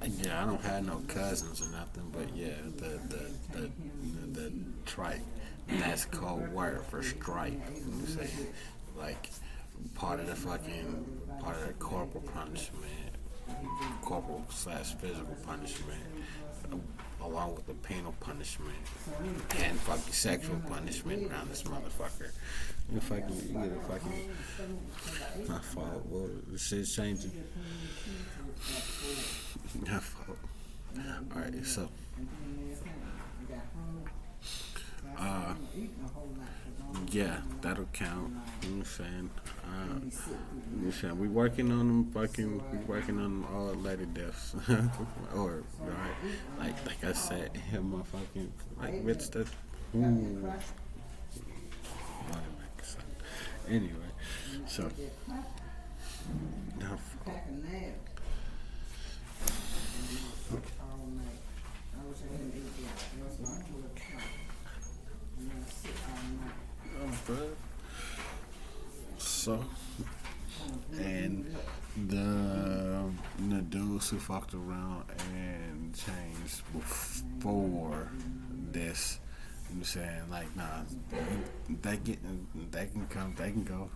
Yeah, I don't have no cousins or nothing, but yeah, the trike. That's code word for strike. You say like part of the corporal punishment, corporal slash physical punishment, along with the penal punishment and fucking sexual punishment around this motherfucker. You get a fucking my fault. Well, the shit's changing. My fault. All right, so uh, yeah, that'll count. You know what I'm saying? You know what I'm saying? We working on them all lady deaths. Or, right? Like I said, him motherfucking, like, Rich, that, ooh. Anyway, so, now, so, and the dudes who fucked around and changed before this, you know what I'm saying? Like, nah, they can come, they can go.